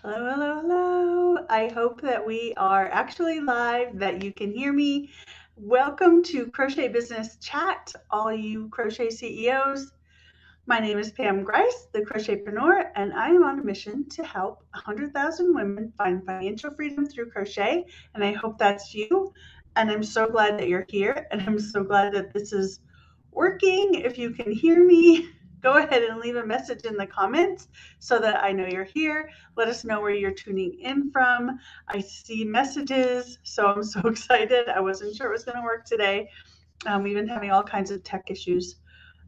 Hello, hello, hello. I hope that we are actually live, that you can hear me. Welcome to Crochet Business Chat, all you crochet CEOs. My name is Pam Grice, the Crochetpreneur, and I am on a mission to help 100,000 women find financial freedom through crochet. And I hope that's you. And I'm so glad that you're here. And I'm so glad that this is working. If you can hear me, go ahead and leave a message in the comments so that I know you're here. Let us know where you're tuning in from. I see messages, so I'm so excited. I wasn't sure it was going to work today. We've been having all kinds of tech issues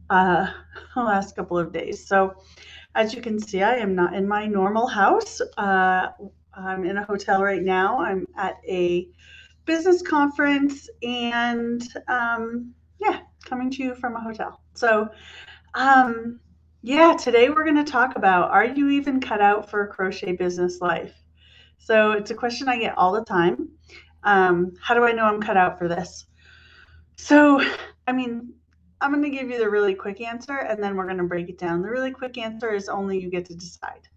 the last couple of days. So as you can see, I am not in my normal house. I'm in a hotel right now. I'm at a business conference and coming to you from a hotel. So today we're going to talk about, are you even cut out for a crochet business life? So it's a question I get all the time. How do I know I'm cut out for this? So, I'm going to give you the really quick answer, and then we're going to break it down. The really quick answer is only you get to decide.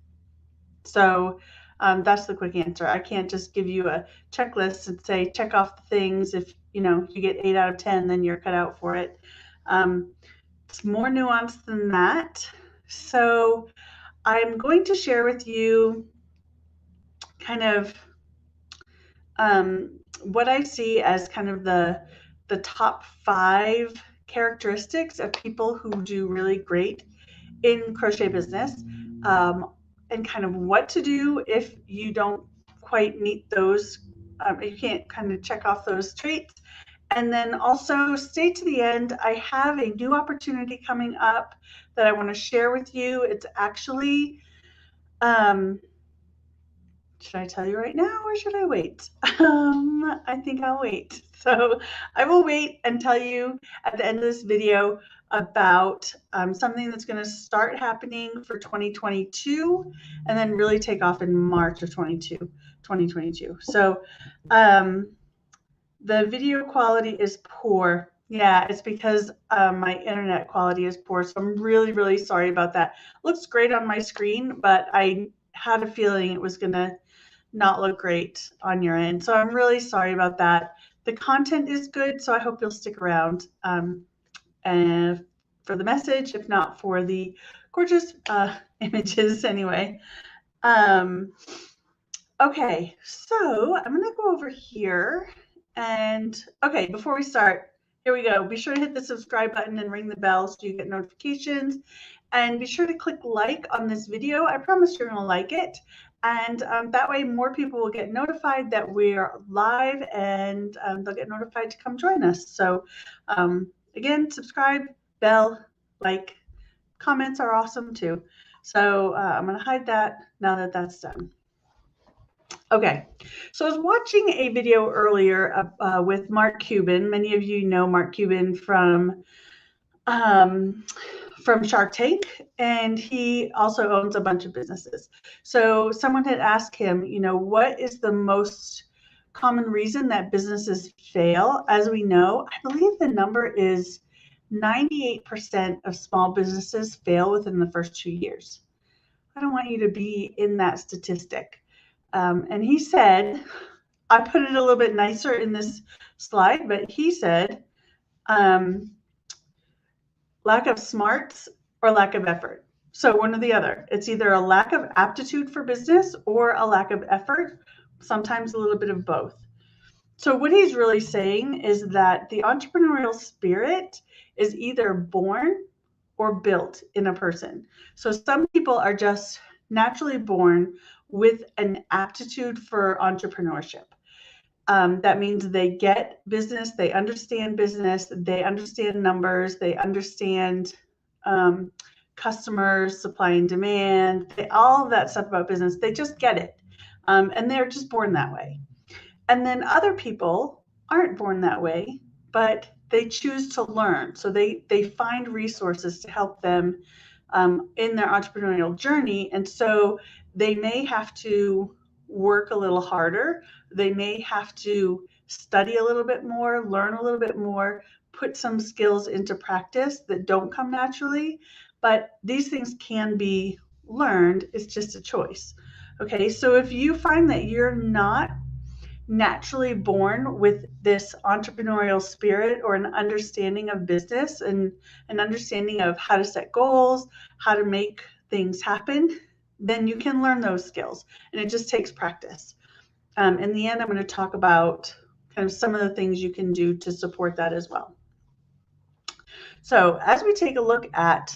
So that's the quick answer. I can't just give you a checklist and say, check off the things. If you get 8 out of 10, then you're cut out for it. It's more nuanced than that. So I'm going to share with you kind of what I see as kind of the top 5 characteristics of people who do really great in crochet business, and kind of what to do if you don't quite meet those, you can't kind of check off those traits. And then also stay to the end. I have a new opportunity coming up that I want to share with you. It's actually, should I tell you right now or should I wait? I think I'll wait. So I will wait and tell you at the end of this video about something that's going to start happening for 2022 and then really take off in March of 2022. So the video quality is poor. Yeah, it's because my internet quality is poor. So I'm really, really sorry about that. Looks great on my screen, but I had a feeling it was going to not look great on your end. So I'm really sorry about that. The content is good, so I hope you'll stick around and for the message, if not for the gorgeous images anyway. Okay, so I'm going to go over here. And okay, before we start, here we go. Be sure to hit the subscribe button and ring the bell so you get notifications. And be sure to click like on this video. I promise you're going to like it. And that way more people will get notified that we're live, and they'll get notified to come join us. So again, subscribe, bell, like, comments are awesome too. So I'm going to hide that now that that's done. Okay, so I was watching a video earlier with Mark Cuban. Many of you know Mark Cuban from Shark Tank, and he also owns a bunch of businesses. So someone had asked him, what is the most common reason that businesses fail? As we know, I believe the number is 98% of small businesses fail within the first 2 years. I don't want you to be in that statistic. And he said, I put it a little bit nicer in this slide, but he said, lack of smarts or lack of effort. So one or the other. It's either a lack of aptitude for business or a lack of effort, sometimes a little bit of both. So what he's really saying is that the entrepreneurial spirit is either born or built in a person. So some people are just naturally born with an aptitude for entrepreneurship. That means they get business, they understand numbers, they understand customers, supply and demand, all of that stuff about business. They just get it. And they're just born that way. And then other people aren't born that way, but they choose to learn. So they find resources to help them in their entrepreneurial journey. And so they may have to work a little harder. They may have to study a little bit more, learn a little bit more, put some skills into practice that don't come naturally. But these things can be learned. It's just a choice. Okay, so if you find that you're not naturally born with this entrepreneurial spirit or an understanding of business and an understanding of how to set goals, how to make things happen, then you can learn those skills. And it just takes practice. In the end, I'm going to talk about kind of some of the things you can do to support that as well. So as we take a look at,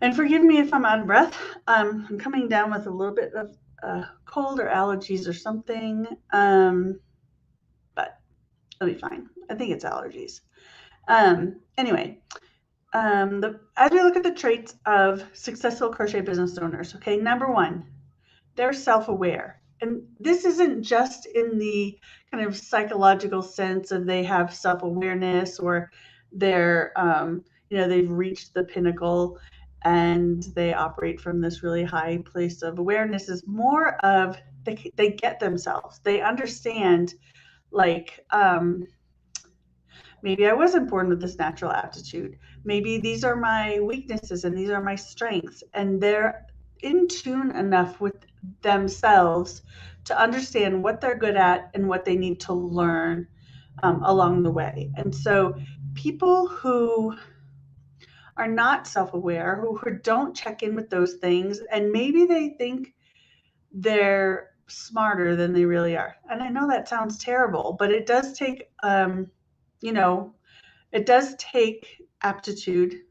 and forgive me if I'm out of breath, I'm coming down with a little bit of cold or allergies or something, but it'll be fine. I think it's allergies. Anyway, as we look at the traits of successful crochet business owners, okay, number one, they're self-aware. And this isn't just in the kind of psychological sense of they have self-awareness or they're, they've reached the pinnacle and they operate from this really high place of awareness. Is more of they get themselves. They understand, like, maybe I wasn't born with this natural aptitude. Maybe these are my weaknesses and these are my strengths. And they're in tune enough with themselves to understand what they're good at and what they need to learn along the way. And so people who are not self-aware, who don't check in with those things, and maybe they think they're smarter than they really are. And I know that sounds terrible, but it does take, it does take aptitude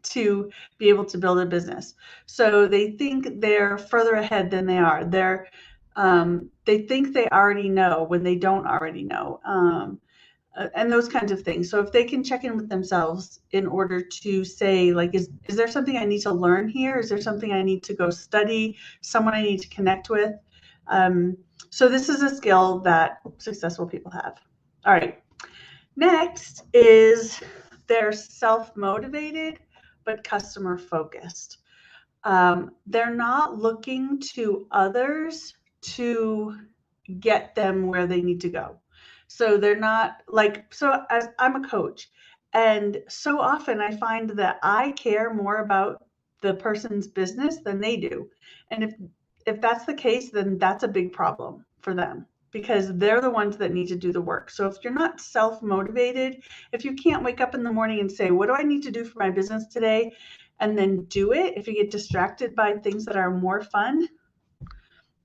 to be able to build a business. So they think they're further ahead than they are. They think they already know when they don't already know, and those kinds of things. So if they can check in with themselves in order to say, like, is there something I need to learn here? Is there something I need to go study? Someone I need to connect with? So this is a skill that successful people have. All right. Next is they're self-motivated, but customer focused. They're not looking to others to get them where they need to go. So they're not like, so as I'm a coach, and so often I find that I care more about the person's business than they do. And if that's the case, then that's a big problem for them, because they're the ones that need to do the work. So if you're not self-motivated, if you can't wake up in the morning and say, what do I need to do for my business today? And then do it, if you get distracted by things that are more fun,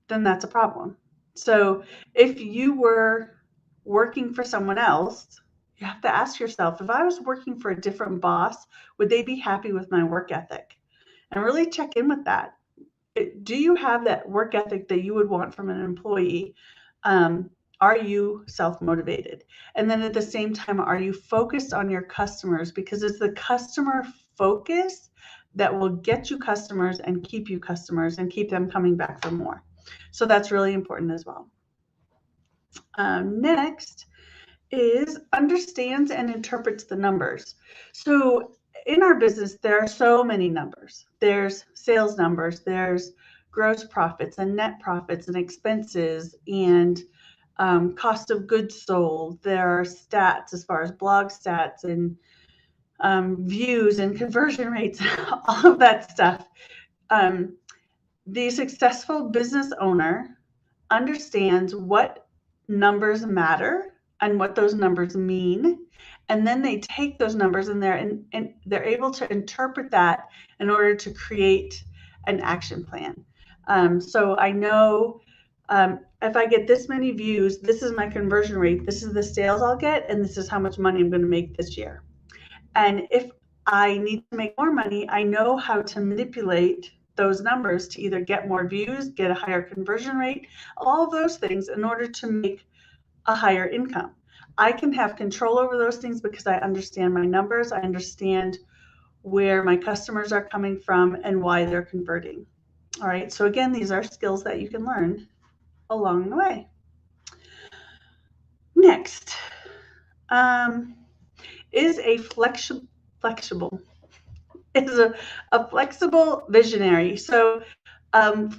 then that's a problem. So if you were working for someone else, you have to ask yourself, if I was working for a different boss, would they be happy with my work ethic? And really check in with that. Do you have that work ethic that you would want from an employee? Are you self-motivated? And then at the same time, are you focused on your customers? Because it's the customer focus that will get you customers and keep you customers and keep them coming back for more. So that's really important as well. Next is understands and interprets the numbers. So in our business, there are so many numbers. There's sales numbers, there's gross profits and net profits and expenses and cost of goods sold. There are stats as far as blog stats and views and conversion rates, all of that stuff. The successful business owner understands what numbers matter and what those numbers mean, and then they take those numbers and they're able to interpret that in order to create an action plan. So I know if I get this many views, this is my conversion rate, this is the sales I'll get, and this is how much money I'm going to make this year. And if I need to make more money, I know how to manipulate those numbers to either get more views, get a higher conversion rate, all of those things in order to make a higher income. I can have control over those things because I understand my numbers. I understand where my customers are coming from and why they're converting. All right. So again, these are skills that you can learn along the way. Next is a flexible visionary. So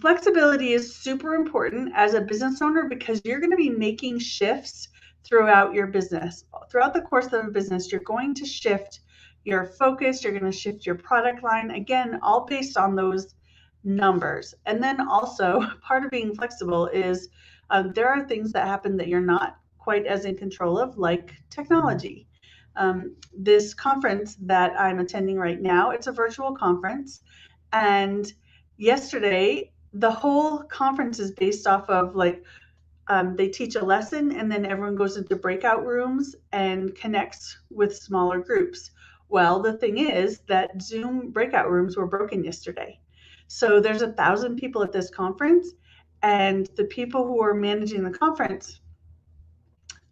flexibility is super important as a business owner because you're going to be making shifts throughout your business. Throughout the course of a business, you're going to shift your focus, you're going to shift your product line, again, all based on those numbers. And then also part of being flexible is there are things that happen that you're not quite as in control of, like technology. This conference that I'm attending right now, it's a virtual conference. And yesterday, the whole conference is based off of like, they teach a lesson and then everyone goes into breakout rooms and connects with smaller groups. Well, the thing is that Zoom breakout rooms were broken yesterday. So there's 1,000 people at this conference, and the people who were managing the conference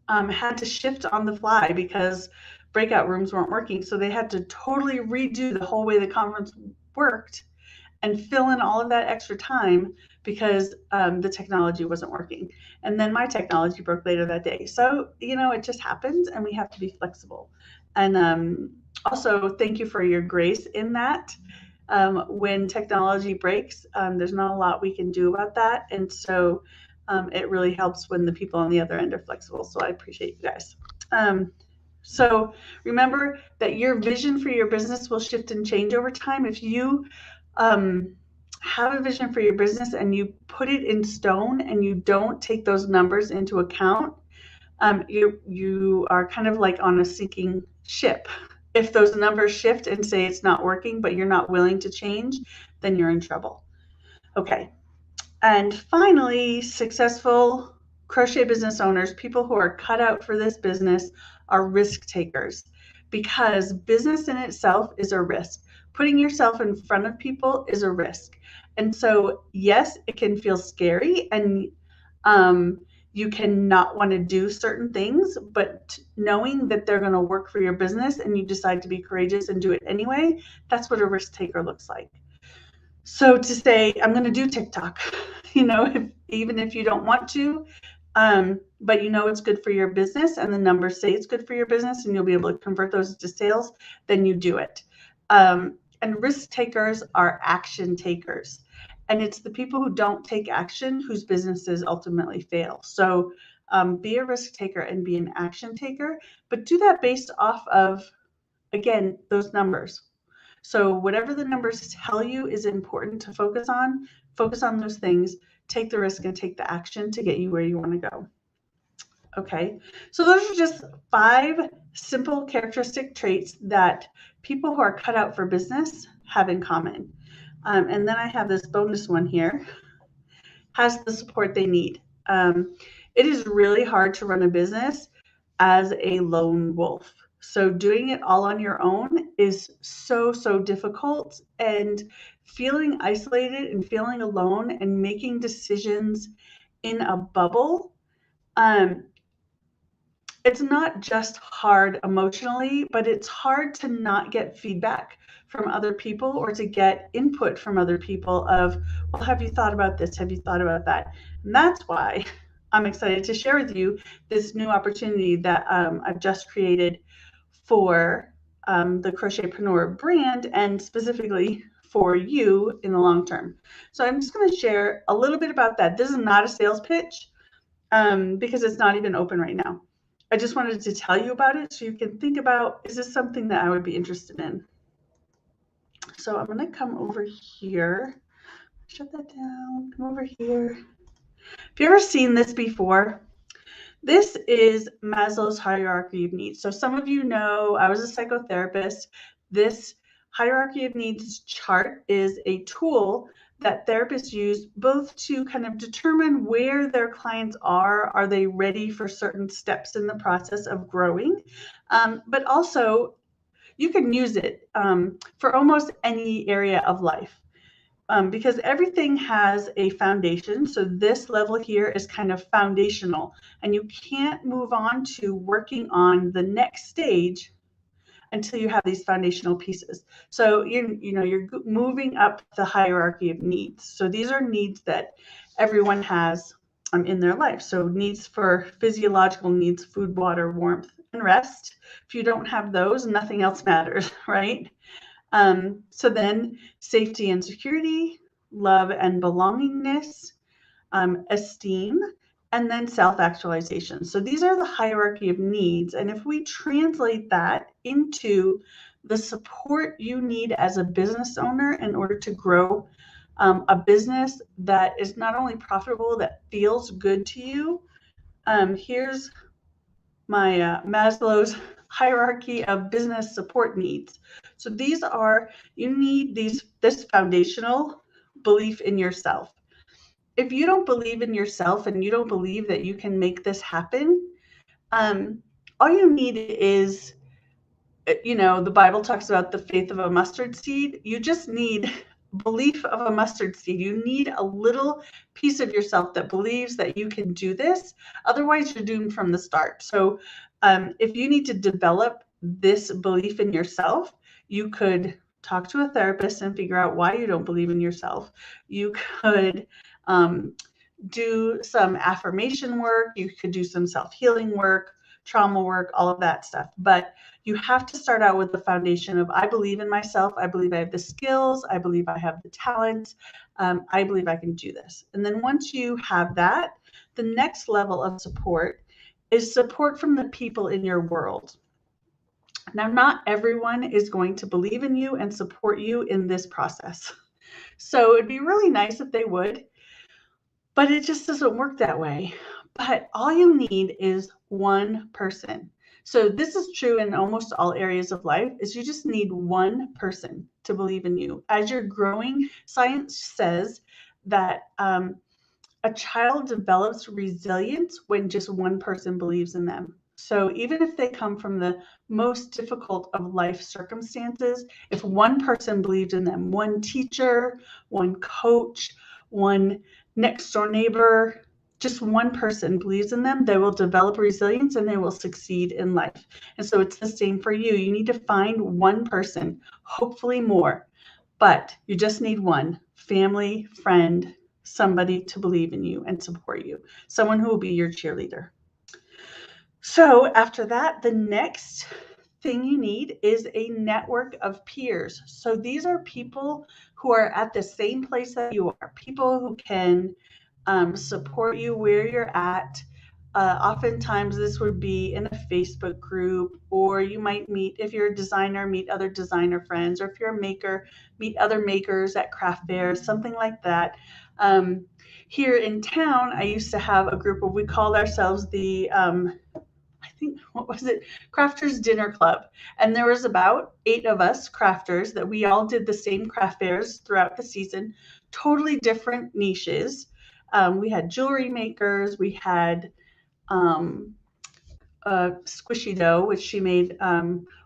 had to shift on the fly because breakout rooms weren't working. So they had to totally redo the whole way the conference worked and fill in all of that extra time because the technology wasn't working. And then my technology broke later that day. So, it just happens, and we have to be flexible. And also, thank you for your grace in that. When technology breaks, there's not a lot we can do about that. And so it really helps when the people on the other end are flexible. So I appreciate you guys. So remember that your vision for your business will shift and change over time. If you have a vision for your business and you put it in stone and you don't take those numbers into account, you are kind of like on a sinking ship. If those numbers shift and say it's not working, but you're not willing to change, then you're in trouble. Okay. And finally, successful crochet business owners, people who are cut out for this business, are risk takers, because business in itself is a risk. Putting yourself in front of people is a risk. And so, yes, it can feel scary, and you cannot want to do certain things, but knowing that they're going to work for your business and you decide to be courageous and do it anyway, that's what a risk taker looks like. So to say, I'm going to do TikTok, even if you don't want to, but it's good for your business and the numbers say it's good for your business and you'll be able to convert those into sales, then you do it. And risk takers are action takers. And it's the people who don't take action whose businesses ultimately fail. So be a risk taker and be an action taker, but do that based off of, again, those numbers. So whatever the numbers tell you is important to focus on those things, take the risk and take the action to get you where you want to go. Okay, so those are just 5 simple characteristic traits that people who are cut out for business have in common. And then I have this bonus one here, has the support they need. It is really hard to run a business as a lone wolf. So doing it all on your own is so difficult, and feeling isolated and feeling alone and making decisions in a bubble, it's not just hard emotionally, but it's hard to not get feedback from other people or to get input from other people of, well, have you thought about this? Have you thought about that? And that's why I'm excited to share with you this new opportunity that I've just created for the Crochetpreneur brand, and specifically for you in the long term. So I'm just going to share a little bit about that. This is not a sales pitch because it's not even open right now. I just wanted to tell you about it so you can think about, is this something that I would be interested in? So I'm going to come over here. Shut that down. Come over here. Have you ever seen this before? This is Maslow's hierarchy of needs. So some of you know I was a psychotherapist. This hierarchy of needs chart is a tool that therapists use both to kind of determine where their clients are they ready for certain steps in the process of growing, but also you can use it for almost any area of life. Because everything has a foundation. So this level here is kind of foundational, and you can't move on to working on the next stage until you have these foundational pieces. So you're moving up the hierarchy of needs. So these are needs that everyone has in their life. So needs for physiological needs, food, water, warmth, and rest. If you don't have those, nothing else matters, right? So then safety and security, love and belongingness, esteem, and then self-actualization. So these are the hierarchy of needs. And if we translate that into the support you need as a business owner in order to grow a business that is not only profitable, that feels good to you. Here's my Maslow's hierarchy of business support needs. So these are, you need this foundational belief in yourself. If you don't believe in yourself and you don't believe that you can make this happen, all you need is, the Bible talks about the faith of a mustard seed. You just need belief of a mustard seed. You need a little piece of yourself that believes that you can do this. Otherwise, you're doomed from the start. So if you need to develop this belief in yourself, you could talk to a therapist and figure out why you don't believe in yourself. You could do some affirmation work. You could do some self-healing work, trauma work, all of that stuff. But you have to start out with the foundation of, I believe in myself. I believe I have the skills. I believe I have the talent. I believe I can do this. And then once you have that, the next level of support is support from the people in your world. Now, not everyone is going to believe in you and support you in this process. So it'd be really nice if they would, but it just doesn't work that way. But all you need is one person. So this is true in almost all areas of life, is you just need one person to believe in you. As you're growing, science says that a child develops resilience when just one person believes in them. So even if they come from the most difficult of life circumstances, if one person believed in them, one teacher, one coach, one next door neighbor, just one person believes in them, they will develop resilience and they will succeed in life. And so it's the same for you. You need to find one person, hopefully more, but you just need one: family, friend, somebody to believe in you and support you, someone who will be your cheerleader. So after that, the next thing you need is a network of peers. So these are people who are at the same place that you are, people who can support you where you're at. Oftentimes this would be in a Facebook group, or you might meet, if you're a designer, meet other designer friends, or if you're a maker, meet other makers at craft fairs, something like that. Here in town, I used to have a group where we called ourselves the Crafters Dinner Club. And there was about 8 of us crafters that we all did the same craft fairs throughout the season, totally different niches. We had jewelry makers, we had Squishy Dough, which she made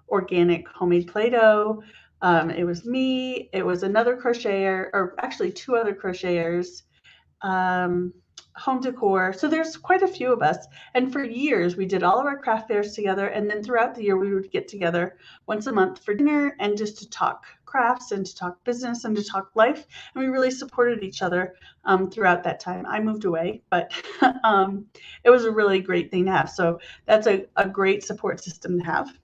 organic homemade Play-Doh. It was me, it was another crocheter, or actually 2 other crocheters, home decor. So there's quite a few of us. And for years, we did all of our craft fairs together. And then throughout the year, we would get together once a month for dinner and just to talk crafts and to talk business and to talk life. And we really supported each other throughout that time. I moved away, but it was a really great thing to have. So that's a great support system to have.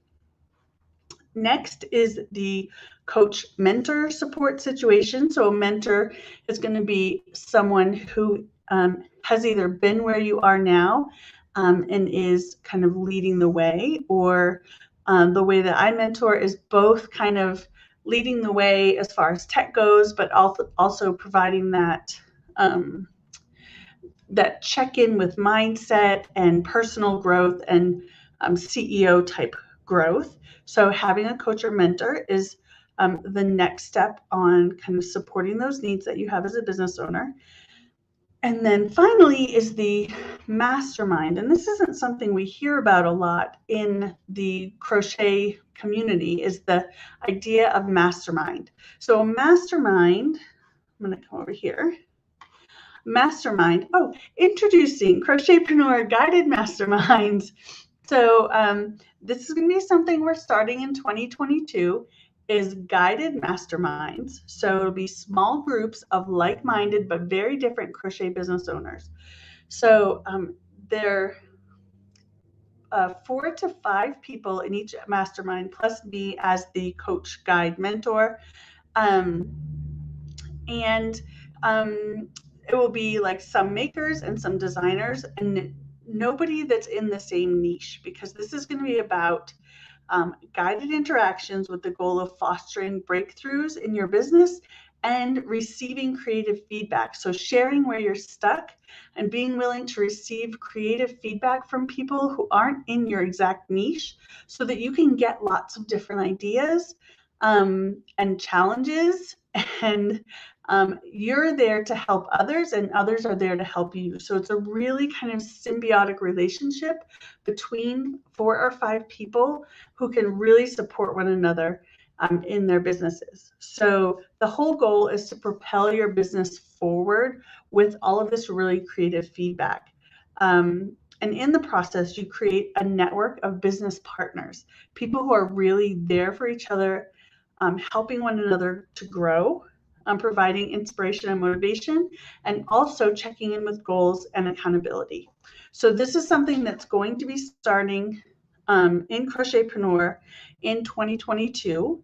Next is the coach mentor support situation. So a mentor is going to be someone who has either been where you are now and is kind of leading the way, or the way that I mentor is both kind of leading the way as far as tech goes, but also providing that that check-in with mindset and personal growth and CEO type growth. So having a coach or mentor is the next step on kind of supporting those needs that you have as a business owner. And then finally is the mastermind. And this isn't something we hear about a lot in the crochet community, is the idea of mastermind. So a mastermind, I'm going to come over here. Mastermind. Oh, introducing Crochetpreneur Guided Masterminds. So this is going to be something we're starting in 2022, is guided masterminds. So it'll be small groups of like-minded but very different crochet business owners. So they're 4 to 5 people in each mastermind, plus me as the coach, guide, mentor. And it will be like some makers and some designers, and nobody that's in the same niche, because this is going to be about guided interactions with the goal of fostering breakthroughs in your business and receiving creative feedback. So sharing where you're stuck and being willing to receive creative feedback from people who aren't in your exact niche so that you can get lots of different ideas and challenges, and you're there to help others and others are there to help you. So it's a really kind of symbiotic relationship between 4 or 5 people who can really support one another in their businesses. So the whole goal is to propel your business forward with all of this really creative feedback. And in the process, you create a network of business partners, people who are really there for each other, helping one another to grow, providing inspiration and motivation, and also checking in with goals and accountability. So this is something that's going to be starting in Crochetpreneur in 2022.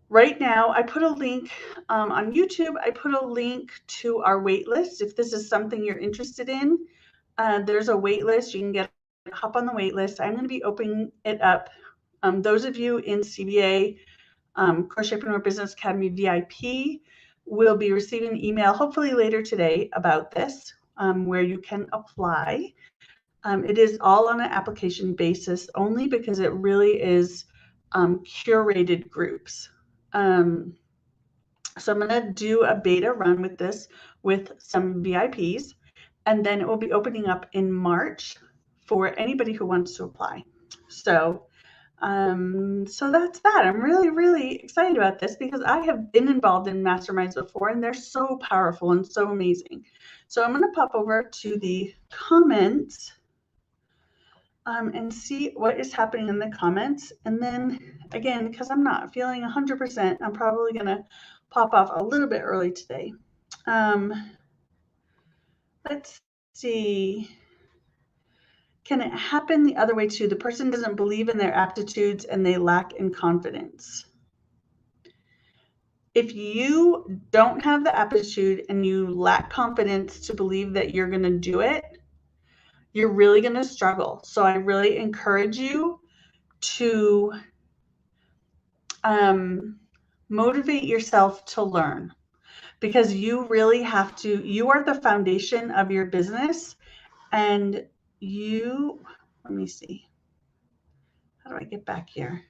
Right now, I put a link on YouTube. I put a link to our wait list. If this is something you're interested in, there's a wait list. You can hop on the wait list. I'm going to be opening it up. Those of you in CBA, Crochetpreneur Business Academy VIP, will be receiving an email hopefully later today about this, where you can apply. It is all on an application basis only because it really is curated groups. So I'm going to do a beta run with this with some VIPs, and then it will be opening up in March for anybody who wants to apply. So that's that. I'm really, really excited about this because I have been involved in masterminds before and they're so powerful and so amazing. So I'm going to pop over to the comments and see what is happening in the comments. And then again, because I'm not feeling 100%, I'm probably going to pop off a little bit early today. Let's see. Can it happen the other way too? The person doesn't believe in their aptitudes and they lack in confidence. If you don't have the aptitude and you lack confidence to believe that you're going to do it, you're really going to struggle. So I really encourage you to motivate yourself to learn, because you really have to. You are the foundation of your business, and let me see. How do I get back here?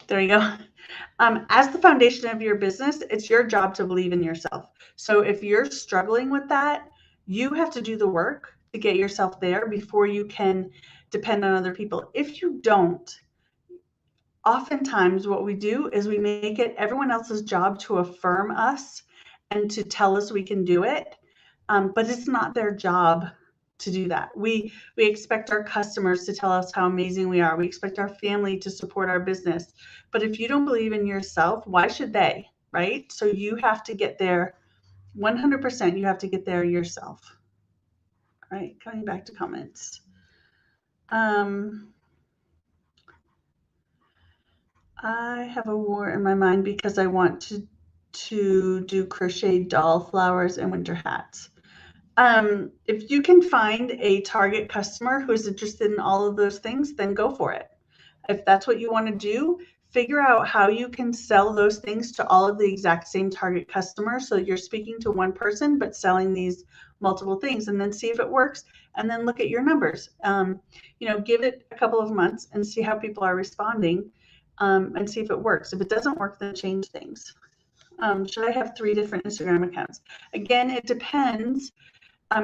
There you go. As the foundation of your business, it's your job to believe in yourself. So if you're struggling with that, you have to do the work to get yourself there before you can depend on other people. If you don't, oftentimes what we do is we make it everyone else's job to affirm us and to tell us we can do it. But it's not their job to do that. We expect our customers to tell us how amazing we are. We expect our family to support our business. But if you don't believe in yourself, why should they, right? So you have to get there 100%. You have to get there yourself. All right, coming back to comments. I have a war in my mind because I want to do crochet doll flowers and winter hats. If you can find a target customer who's interested in all of those things, then go for it. If that's what you want to do, figure out how you can sell those things to all of the exact same target customers. So you're speaking to one person, but selling these multiple things, and then see if it works. And then look at your numbers. Give it a couple of months and see how people are responding, and see if it works. If it doesn't work, then change things. Should I have 3 different Instagram accounts? Again, it depends.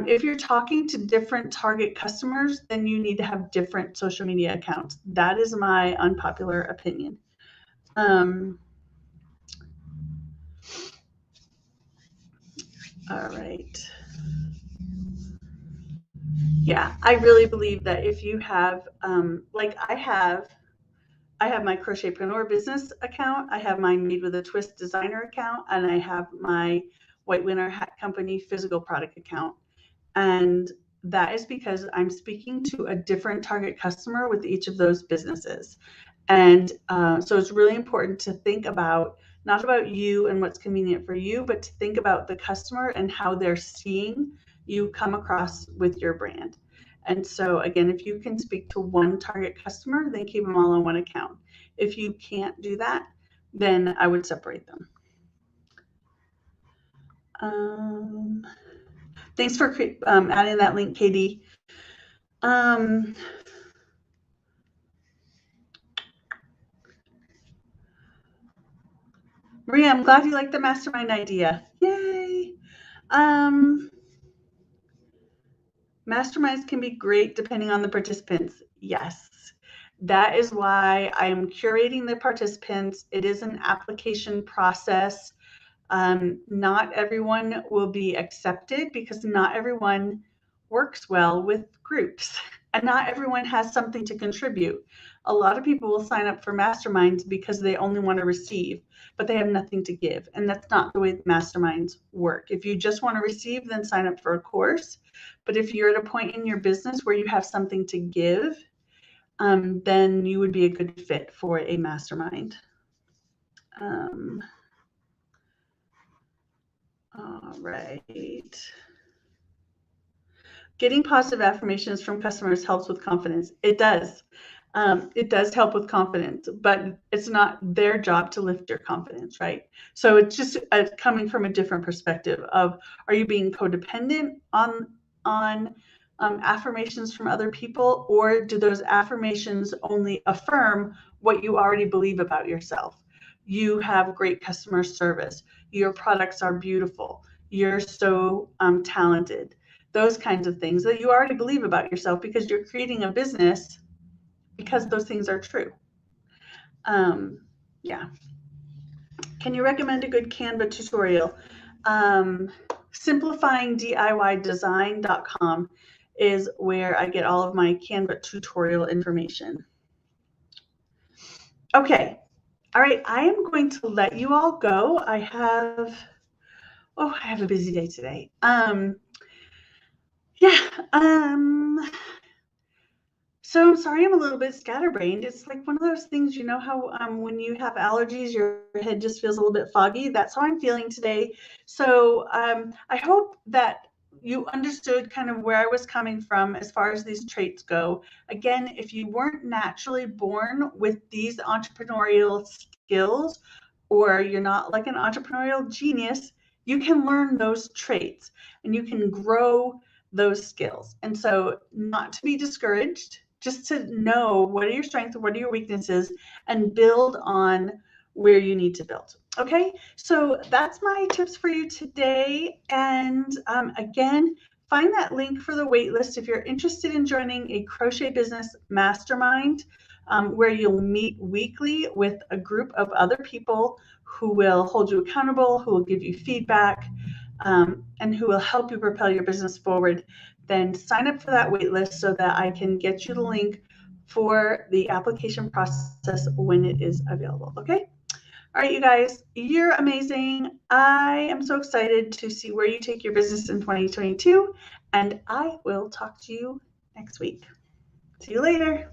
If you're talking to different target customers, then you need to have different social media accounts. That is my unpopular opinion. All right. Yeah, I really believe that if you have, I have my Crochetpreneur business account, I have my Made with a Twist designer account, and I have my White Winter Hat Company physical product account. And that is because I'm speaking to a different target customer with each of those businesses. And so it's really important to think about, not about you and what's convenient for you, but to think about the customer and how they're seeing you come across with your brand. And so again, if you can speak to one target customer, then keep them all on one account. If you can't do that, then I would separate them. Thanks for adding that link, Katie. Maria, I'm glad you like the mastermind idea. Yay! Masterminds can be great depending on the participants. Yes. That is why I am curating the participants. It is an application process. Not everyone will be accepted because not everyone works well with groups and not everyone has something to contribute. A lot of people will sign up for masterminds because they only want to receive, but they have nothing to give. And that's not the way masterminds work. If you just want to receive, then sign up for a course. But if you're at a point in your business where you have something to give, then you would be a good fit for a mastermind. All right. Getting positive affirmations from customers helps with confidence. It does. It does help with confidence, but it's not their job to lift your confidence, right? So it's just coming from a different perspective of, are you being codependent on affirmations from other people, or do those affirmations only affirm what you already believe about yourself? You have great customer service. Your products are beautiful. You're so talented. Those kinds of things that you already believe about yourself because you're creating a business because those things are true. Yeah. Can you recommend a good Canva tutorial? SimplifyingDIYdesign.com is where I get all of my Canva tutorial information. Okay. All right. I am going to let you all go. I have a busy day today. So I'm sorry I'm a little bit scatterbrained. It's like one of those things, you know how when you have allergies, your head just feels a little bit foggy. That's how I'm feeling today. So I hope that you understood kind of where I was coming from as far as these traits go. Again, if you weren't naturally born with these entrepreneurial skills, or you're not like an entrepreneurial genius, you can learn those traits and you can grow those skills. And so not to be discouraged, just to know what are your strengths and what are your weaknesses and build on where you need to build. Okay, so that's my tips for you today. And again, find that link for the waitlist if you're interested in joining a crochet business mastermind, where you'll meet weekly with a group of other people who will hold you accountable, who will give you feedback, and who will help you propel your business forward. Then sign up for that waitlist so that I can get you the link for the application process when it is available. Okay. All right, you guys, you're amazing. I am so excited to see where you take your business in 2022, and I will talk to you next week. See you later.